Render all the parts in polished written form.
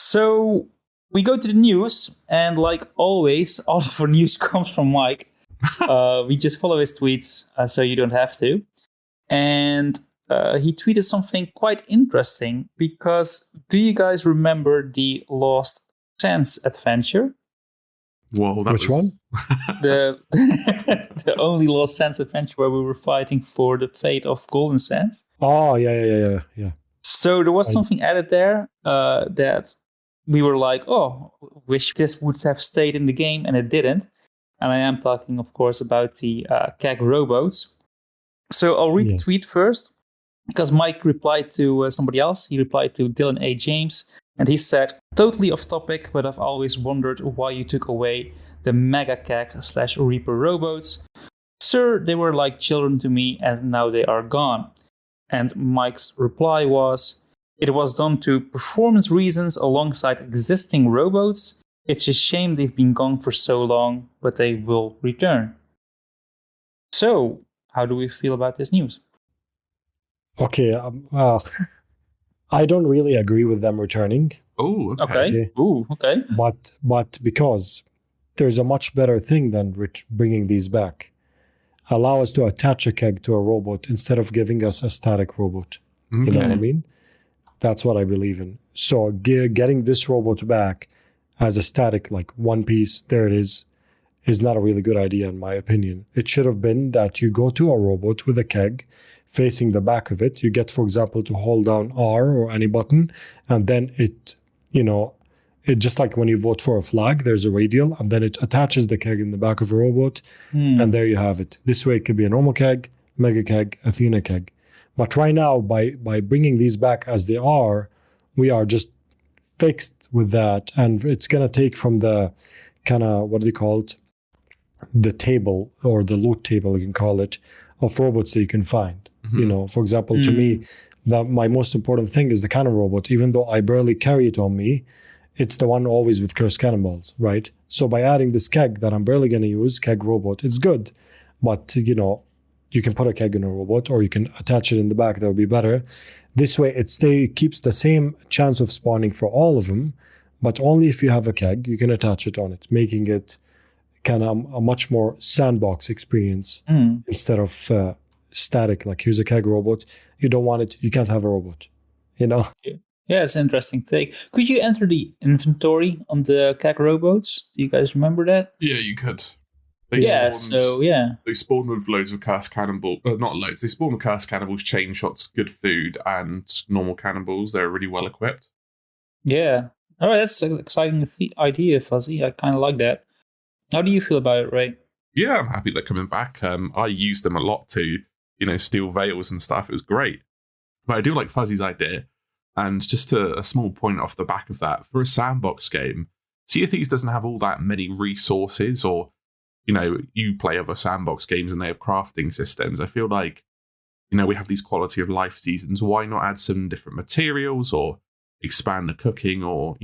So we go to the news, and like always, all of our news comes from Mike. We just follow his tweets, so you don't have to. And he tweeted something quite interesting, because do you guys remember the Lost Sands adventure? Whoa, Which one? The the only Lost Sands adventure where we were fighting for the fate of Golden Sands. Oh, yeah. So there was something added there that we were like, oh, wish this would have stayed in the game, and it didn't. And I am talking, of course, about the Keg Rowboats. So I'll read the tweet first, because Mike replied to somebody else. He replied to Dylan A. James, and he said, totally off topic, but I've always wondered why you took away the Mega Keg/Reaper rowboats. Sir, they were like children to me, and now they are gone. And Mike's reply was, it was done to performance reasons alongside existing rowboats. It's a shame they've been gone for so long, but they will return. So, how do we feel about this news? Okay, well, I don't really agree with them returning. Oh, okay. Ooh, okay. But because there's a much better thing than bringing these back. Allow us to attach a keg to a rowboat instead of giving us a static rowboat. Okay. You know what I mean? That's what I believe in. So getting this rowboat back as a static, like one piece, there it is not a really good idea in my opinion. It should have been that you go to a rowboat with a keg facing the back of it. You get, for example, to hold down R or any button, and then it just like when you vote for a flag, there's a radial, and then it attaches the keg in the back of a rowboat, and there you have it. This way it could be a normal keg, mega keg, Athena keg. But right now, by bringing these back as they are, we are just fixed with that, and it's going to take from the kind of, what do you call it, the table, or the loot table, you can call it, of robots that you can find. You know, for example, to me, my most important thing is the cannon robot. Even though I barely carry it on me, it's the one always with cursed cannonballs, right? So by adding this keg that I'm barely going to use, Keg Robot, it's good. But, you know, you can put a keg in a robot, or you can attach it in the back. That would be better. This way, it keeps the same chance of spawning for all of them, but only if you have a keg, you can attach it on it, making it kind of a much more sandbox experience instead of static. Like, here's a keg robot. You don't want it, you can't have a robot, you know? Yeah, it's an interesting take. Could you enter the inventory on the Keg Rowboats? Do you guys remember that? Yeah, you could. They spawned with loads of cast cannonballs. Not loads. They spawned with cast cannonballs, chain shots, good food, and normal cannonballs. They're really well equipped. Yeah. All right, that's an exciting idea, Fuzzy. I kind of like that. How do you feel about it, Ray? Yeah, I'm happy they're coming back. I used them a lot to, steal veils and stuff. It was great. But I do like Fuzzy's idea. And just a small point off the back of that, for a sandbox game, Sea of Thieves doesn't have all that many resources, or, you play other sandbox games and they have crafting systems. I feel like, we have these quality of life seasons. Why not add some different materials, or expand the cooking, or,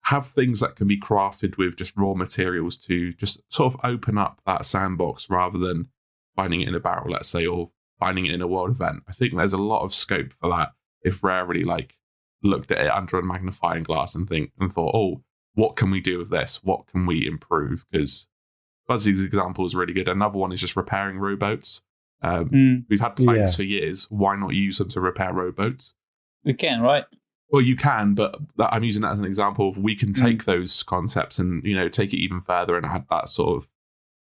have things that can be crafted with just raw materials to just sort of open up that sandbox rather than finding it in a barrel, let's say, or finding it in a world event. I think there's a lot of scope for that if Rare really looked at it under a magnifying glass and thought, oh, what can we do with this? What can we improve? Because Fuzzy's example is really good. Another one is just repairing rowboats. We've had planks for years. Why not use them to repair rowboats? We can, right? Well, you can, but I'm using that as an example of we can take those concepts and, take it even further and add that sort of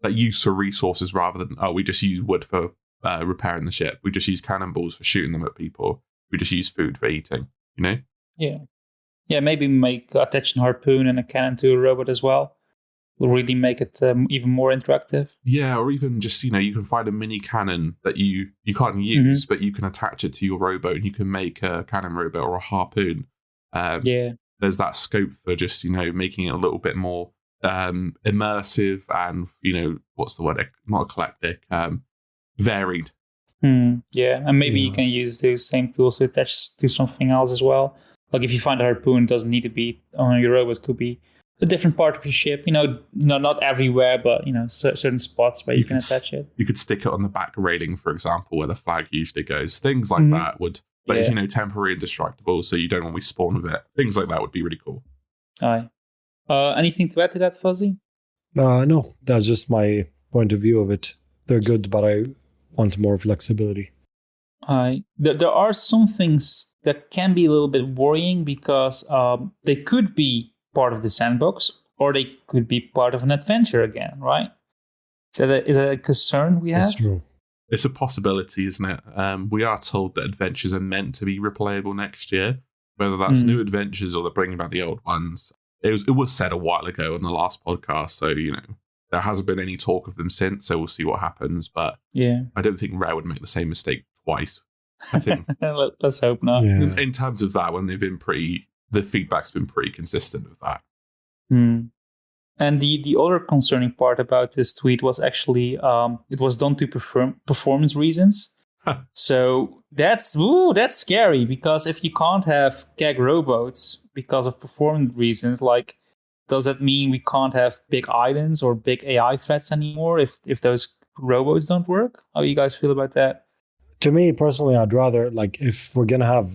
that use for resources rather than, we just use wood for repairing the ship. We just use cannonballs for shooting them at people. We just use food for eating, Yeah. Yeah, maybe make attach a harpoon and a cannon to a robot as well. Will really make it even more interactive. Yeah, or even just, you can find a mini cannon that you can't use, but you can attach it to your rowboat and you can make a cannon rowboat or a harpoon. There's that scope for just, making it a little bit more immersive and, what's the word? Not eclectic, varied. Yeah, and maybe you can use those same tools to attach to something else as well. Like if you find a harpoon, it doesn't need to be on your robot. It could be a different part of your ship. Not everywhere, but certain spots where you can attach it. You could stick it on the back railing, for example, where the flag usually goes. Things like that would, but it's temporary and destructible, so you don't always spawn with it. Things like that would be really cool. Aye. Anything to add to that, Fuzzy? No, that's just my point of view of it. They're good, but I want more flexibility. There are some things that can be a little bit worrying because they could be part of the sandbox or they could be part of an adventure again, right? Is that a concern we have? That's true. It's a possibility, isn't it? We are told that adventures are meant to be replayable next year, whether that's new adventures or they're bringing back the old ones. It was said a while ago on the last podcast, so, there hasn't been any talk of them since, so we'll see what happens. But yeah, I don't think Rare would make the same mistake twice. I think let's hope not. Yeah. in terms of that, when they've been the feedback's been pretty consistent with that. And the other concerning part about this tweet was actually it was done to performance reasons. So that's scary, because if you can't have Keg Rowboats because of performance reasons, like, does that mean we can't have big islands or big AI threats anymore if those rowboats don't work? How do you guys feel about that? To me personally, I'd rather, like, if we're gonna have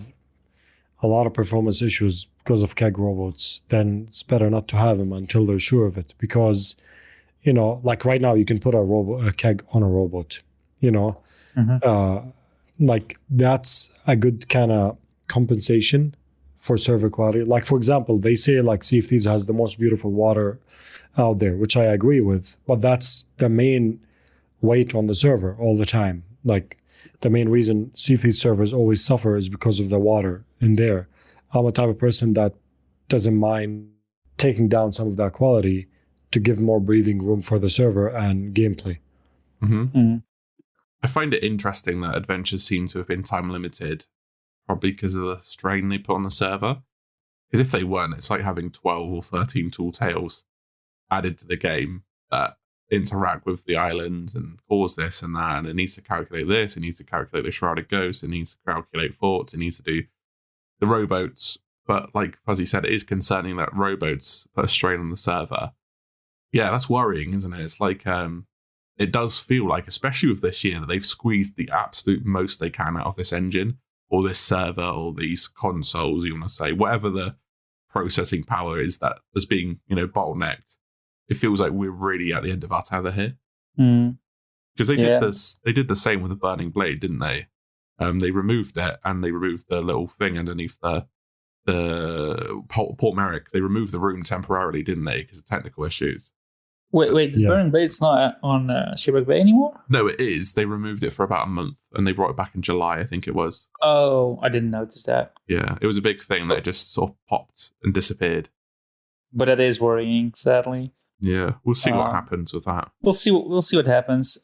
a lot of performance issues because of Keg Rowboats, then it's better not to have them until they're sure of it. Because, like right now, you can put a keg on a rowboat. Like that's a good kind of compensation for server quality. Like, for example, they say like Sea of Thieves has the most beautiful water out there, which I agree with, but that's the main weight on the server all the time. Like, the main reason Sea of Thieves servers always suffer is because of the water in there. I'm a type of person that doesn't mind taking down some of that quality to give more breathing room for the server and gameplay. I find it interesting that adventures seem to have been time limited, probably because of the strain they put on the server. Because if they weren't, it's like having 12 or 13 tall tales added to the game that interact with the islands and cause this and that, and it needs to calculate this, it needs to calculate the shrouded ghosts, it needs to calculate forts, it needs to do the rowboats. But like Fuzzy said, it is concerning that rowboats put a strain on the server. Yeah, that's worrying, isn't it? It's like it does feel like, especially with this year, that they've squeezed the absolute most they can out of this engine or this server or these consoles, you want to say, whatever the processing power is that is being, bottlenecked. It feels like we're really at the end of our tether here. Because they did this. They did the same with the Burning Blade, didn't they? They removed it, and they removed the little thing underneath the Port Merrick. They removed the room temporarily, didn't they? Because of technical issues. Wait, the Burning Blade's not on Shipwreck Bay anymore? No, it is. They removed it for about a month, and they brought it back in July, I think it was. Oh, I didn't notice that. Yeah, it was a big thing that just sort of popped and disappeared. But that is worrying, sadly. Yeah, we'll see what happens with that. We'll see what happens.